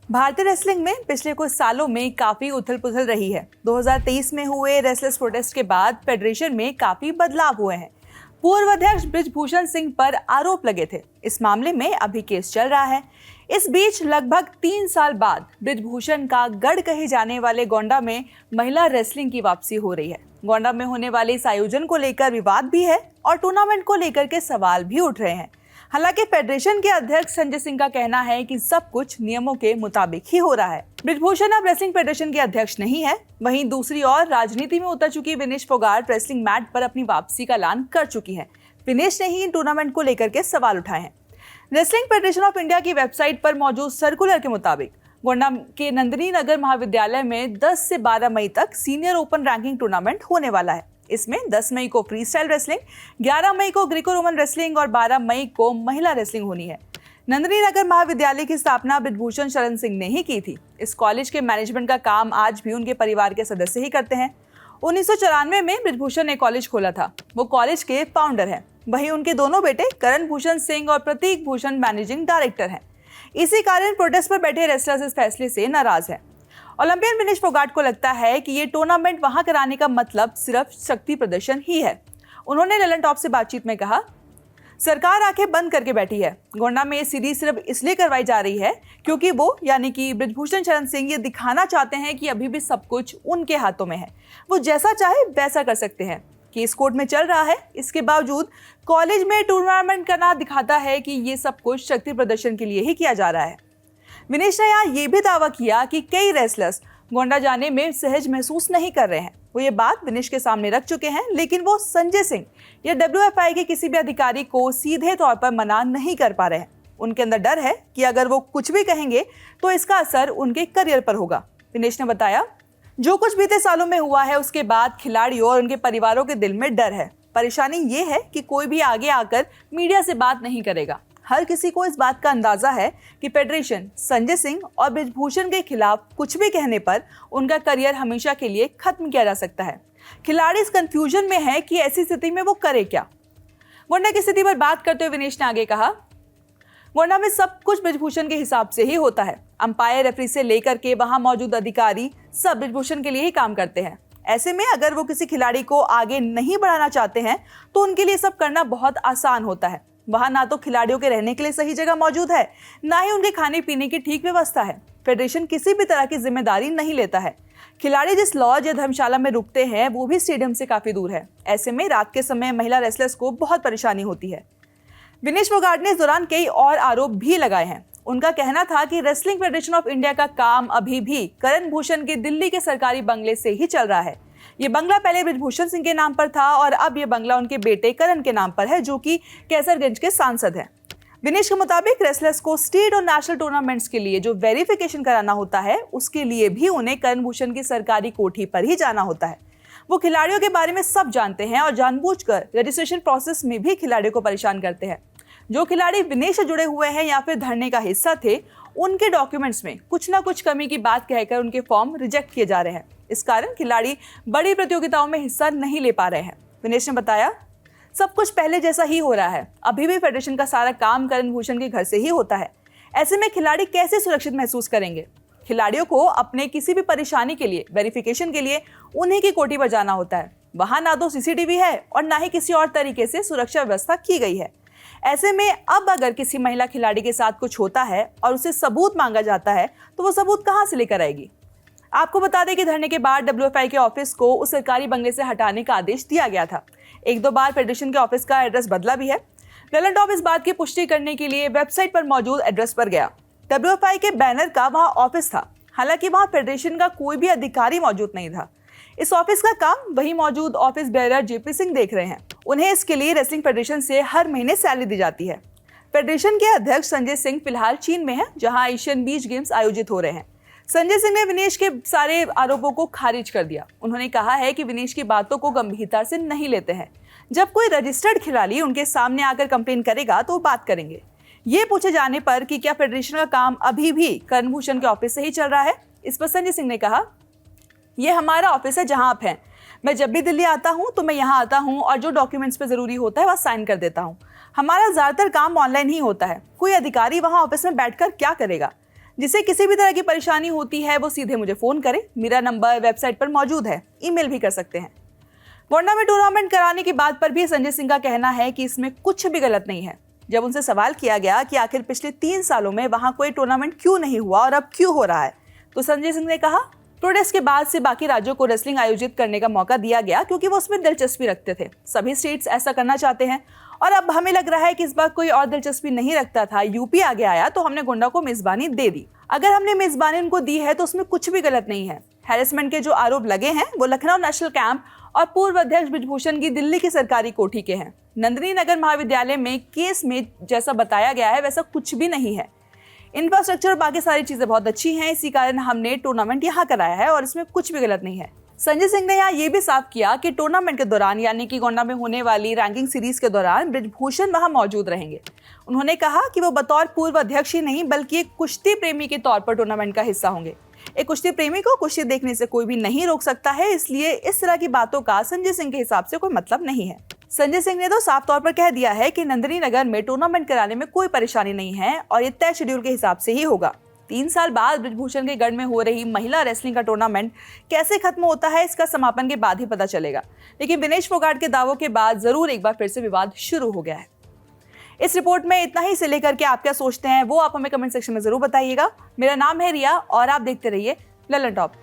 भारतीय रेसलिंग में पिछले कुछ सालों में काफी उथल-पुथल रही है। 2023 में हुए रेसलर्स प्रोटेस्ट के बाद फेडरेशन में काफी बदलाव हुए हैं। पूर्व अध्यक्ष बृजभूषण सिंह पर आरोप लगे थे। इस मामले में अभी केस चल रहा है। इस बीच लगभग 3 साल बाद बृजभूषण का गढ़ कहे जाने वाले गोंडा में महिला रेसलिंग की वापसी हो रही है। गोंडा में होने वाले इस आयोजन को लेकर विवाद भी है और टूर्नामेंट को लेकर के सवाल भी उठ रहे हैं। हालांकि फेडरेशन के अध्यक्ष संजय सिंह का कहना है कि सब कुछ नियमों के मुताबिक ही हो रहा है। बृजभूषण अब रेसलिंग फेडरेशन के अध्यक्ष नहीं है। वहीं दूसरी ओर राजनीति में उतर चुकी विनेश फोगाट रेसलिंग मैट पर अपनी वापसी का ऐलान कर चुकी है। विनेश ने ही इन टूर्नामेंट को लेकर के सवाल उठाए हैं। रेसलिंग फेडरेशन ऑफ इंडिया की वेबसाइट पर मौजूद सर्कुलर के मुताबिक गोंडा के नंदिनी नगर महाविद्यालय में 10 से 12 मई तक सीनियर ओपन रैंकिंग टूर्नामेंट होने वाला है। इसमें 10 मई को फ्री स्टाइल रेसलिंग, 11 मई को ग्रीको रोमन रेसलिंग और 12 मई को महिला रेसलिंग होनी है। नंदिनी नगर महाविद्यालय की स्थापना बृजभूषण शरण सिंह ने ही की थी। इस कॉलेज के मैनेजमेंट का काम आज भी उनके परिवार के सदस्य ही करते हैं। 1994 में बृजभूषण ने कॉलेज खोला था। वो कॉलेज के फाउंडर हैं। वहीं उनके दोनों बेटे करण भूषण सिंह और प्रतीक भूषण मैनेजिंग डायरेक्टर हैं। इसी कारण प्रोटेस्ट पर बैठे रेसलर्स इस फैसले से नाराज हैं। ओलंपियन विनेश फोगाट को लगता है कि ये टूर्नामेंट वहां कराने का मतलब सिर्फ शक्ति प्रदर्शन ही है। उन्होंने ललन टॉप से बातचीत में कहा, सरकार आंखें बंद करके बैठी है। गोंडा में ये सीरीज सिर्फ इसलिए करवाई जा रही है क्योंकि वो यानी कि बृजभूषण शरण सिंह ये दिखाना चाहते हैं कि अभी भी सब कुछ उनके हाथों में है। वो जैसा चाहे वैसा कर सकते हैं। केस कोर्ट में चल रहा है। इसके बावजूद कॉलेज में टूर्नामेंट करना दिखाता है कि ये सब कुछ शक्ति प्रदर्शन के लिए ही किया जा रहा है। विनेश ने यहाँ ये भी दावा किया कि कई रेसलर्स गोंडा जाने में सहज महसूस नहीं कर रहे हैं। वो ये बात विनेश के सामने रख चुके हैं, लेकिन वो संजय सिंह या WFI के किसी भी अधिकारी को सीधे तौर पर मना नहीं कर पा रहे हैं। उनके अंदर डर है कि अगर वो कुछ भी कहेंगे तो इसका असर उनके करियर पर होगा। विनेश ने बताया, जो कुछ बीते सालों में हुआ है उसके बाद खिलाड़ियों और उनके परिवारों के दिल में डर है। परेशानी ये है कि कोई भी आगे आकर मीडिया से बात नहीं करेगा। हर किसी को इस बात का अंदाजा है कि फेडरेशन संजय सिंह और बृजभूषण के खिलाफ कुछ भी कहने पर उनका करियर हमेशा के लिए खत्म किया जा सकता है। खिलाड़ी इस कंफ्यूजन में है कि ऐसी स्थिति में वो करे क्या। गोंडा की स्थिति पर बात करते हुए विनेश ने आगे कहा, गोंडा में सब कुछ बृजभूषण के हिसाब से ही होता है। अंपायर, रेफरी से लेकर के वहां मौजूद अधिकारी सब बृजभूषण के लिए ही काम करते हैं। ऐसे में अगर वो किसी खिलाड़ी को आगे नहीं बढ़ाना चाहते हैं तो उनके लिए सब करना बहुत आसान होता है। वहां ना तो खिलाड़ियों के रहने के लिए सही जगह मौजूद है, ना ही उनके खाने पीने की ठीक व्यवस्था है। फेडरेशन किसी भी तरह की जिम्मेदारी नहीं लेता है। खिलाड़ी जिस लॉज या धर्मशाला में रुकते हैं वो भी स्टेडियम से काफी दूर है। ऐसे में रात के समय महिला रेसलर्स को बहुत परेशानी होती है। विनेश फोगाट ने इस दौरान कई और आरोप भी लगाए हैं। उनका कहना था कि रेसलिंग फेडरेशन ऑफ इंडिया का काम अभी भी करण भूषण के दिल्ली के सरकारी बंगले से ही चल रहा है। ये बंगला पहले बृजभूषण सिंह के नाम पर था और अब ये बंगला उनके बेटे करण के नाम पर है, जो कि कैसरगंज के सांसद हैं। विनेश के मुताबिक रेसलर्स को स्टेट और नेशनल टूर्नामेंट्स के लिए जो वेरिफिकेशन कराना होता है उसके लिए भी उन्हें करण भूषण की सरकारी कोठी पर ही जाना होता है। वो खिलाड़ियों के बारे में सब जानते हैं और जानबूझकर रजिस्ट्रेशन प्रोसेस में भी खिलाड़ियों को परेशान करते हैं। जो खिलाड़ी विनेश से जुड़े हुए हैं या फिर धरने का हिस्सा थे, उनके डॉक्यूमेंट्स में कुछ ना कुछ कमी की बात कहकर उनके फॉर्म रिजेक्ट किए जा रहे हैं। इस कारण खिलाड़ी बड़ी प्रतियोगिताओं में हिस्सा नहीं ले पा रहे हैं। विनेश ने बताया, सब कुछ पहले जैसा ही हो रहा है। अभी भी फेडरेशन का सारा काम करण भूषण के घर से ही होता है। ऐसे में खिलाड़ी कैसे सुरक्षित महसूस करेंगे? खिलाड़ियों को अपने किसी भी परेशानी के लिए, वेरिफिकेशन के लिए उन्हीं की कोठी पर जाना होता है। वहां ना तो CCTV है और ना ही किसी और तरीके से सुरक्षा व्यवस्था की गई है। ऐसे में अब अगर किसी महिला खिलाड़ी के साथ कुछ होता है और उसे सबूत मांगा जाता है तो वो सबूत कहां से लेकर आएगी? आपको बता दें कि धरने के बाद WFI के ऑफिस को उस सरकारी बंगले से हटाने का आदेश दिया गया था। 1-2 बार फेडरेशन के ऑफिस का एड्रेस बदला भी है। ललन टॉप इस बात की पुष्टि करने के लिए वेबसाइट पर मौजूद एड्रेस पर गया। WFI के बैनर का वहां ऑफिस था। हालांकि वहां फेडरेशन का कोई भी अधिकारी मौजूद नहीं था। इस ऑफिस का काम वही मौजूद ऑफिस बेयरर JP सिंह देख रहे हैं। उन्हें इसके लिए रेसलिंग फेडरेशन से हर महीने सैलरी दी जाती है। फेडरेशन के अध्यक्ष संजय सिंह फिलहाल चीन में हैं, जहां एशियन बीच गेम्स आयोजित हो रहे हैं। संजय सिंह ने विनेश के सारे आरोपों को खारिज कर दिया। उन्होंने कहा है कि विनेश की बातों को गंभीरता से नहीं लेते हैं। जब कोई रजिस्टर्ड खिलाड़ी उनके सामने आकर कंप्लेन करेगा तो वो बात करेंगे। ये पूछे जाने पर कि क्या फेडरेशन का काम अभी भी करण भूषण के ऑफिस से ही चल रहा है, इस पर संजय सिंह ने कहा, ये हमारा ऑफिस है जहां आप हैं। मैं जब भी दिल्ली आता हूं तो मैं यहां आता हूं और जो डॉक्यूमेंट्स पे ज़रूरी होता है वह साइन कर देता हूं। हमारा ज़्यादातर काम ऑनलाइन ही होता है। कोई अधिकारी वहां ऑफिस में बैठकर क्या करेगा? जिसे किसी भी तरह की परेशानी होती है वो सीधे मुझे फोन करे। मेरा नंबर वेबसाइट पर मौजूद है, ईमेल भी कर सकते हैं। गोंडा में टूर्नामेंट कराने की बात पर भी संजय सिंह का कहना है कि इसमें कुछ भी गलत नहीं है। जब उनसे सवाल किया गया कि आखिर पिछले 3 सालों में वहां कोई टूर्नामेंट क्यों नहीं हुआ और अब क्यों हो रहा है, तो संजय सिंह ने कहा, प्रोटेस्ट के बाद से बाकी राज्यों को रेसलिंग आयोजित करने का मौका दिया गया क्योंकि वो उसमें दिलचस्पी रखते थे। सभी स्टेट्स ऐसा करना चाहते हैं और अब हमें लग रहा है कि इस बार कोई और दिलचस्पी नहीं रखता था। यूपी आगे आया तो हमने गोंडा को मेजबानी दे दी। अगर हमने मेजबानी उनको दी है तो उसमें कुछ भी गलत नहीं है। हैरेसमेंट के जो आरोप लगे हैं वो लखनऊ नेशनल कैंप और पूर्व अध्यक्ष बृजभूषण की दिल्ली की सरकारी कोठी के हैं। नंदिनी नगर महाविद्यालय में केस में जैसा बताया गया है वैसा कुछ भी नहीं है। इंफ्रास्ट्रक्चर और बाकी सारी चीजें बहुत अच्छी हैं, इसी कारण हमने टूर्नामेंट यहाँ कराया है और इसमें कुछ भी गलत नहीं है। संजय सिंह ने यहाँ ये भी साफ किया कि टूर्नामेंट के दौरान यानी कि गोंडा में होने वाली रैंकिंग सीरीज के दौरान बृजभूषण वहां मौजूद रहेंगे। उन्होंने कहा कि वो बतौर पूर्व अध्यक्ष ही नहीं बल्कि एक कुश्ती प्रेमी के तौर पर टूर्नामेंट का हिस्सा होंगे। एक कुश्ती प्रेमी को कुश्ती देखने से कोई भी नहीं रोक सकता है, इसलिए इस तरह की बातों का संजय सिंह के हिसाब से कोई मतलब नहीं है। संजय सिंह ने तो साफ तौर पर कह दिया है कि नंदिनी नगर में टूर्नामेंट कराने में कोई परेशानी नहीं है और ये तय शेड्यूल के हिसाब से ही होगा। 3 साल बाद बृजभूषण के गढ़ में हो रही महिला रेसलिंग का टूर्नामेंट कैसे खत्म होता है इसका समापन के बाद ही पता चलेगा, लेकिन विनेश फोगाट के दावों के बाद जरूर एक बार फिर से विवाद शुरू हो गया है। इस रिपोर्ट में इतना ही। से लेकर के आप क्या सोचते हैं वो आप हमें कमेंट सेक्शन में जरूर बताइएगा। मेरा नाम है रिया और आप देखते रहिए ललन टॉप।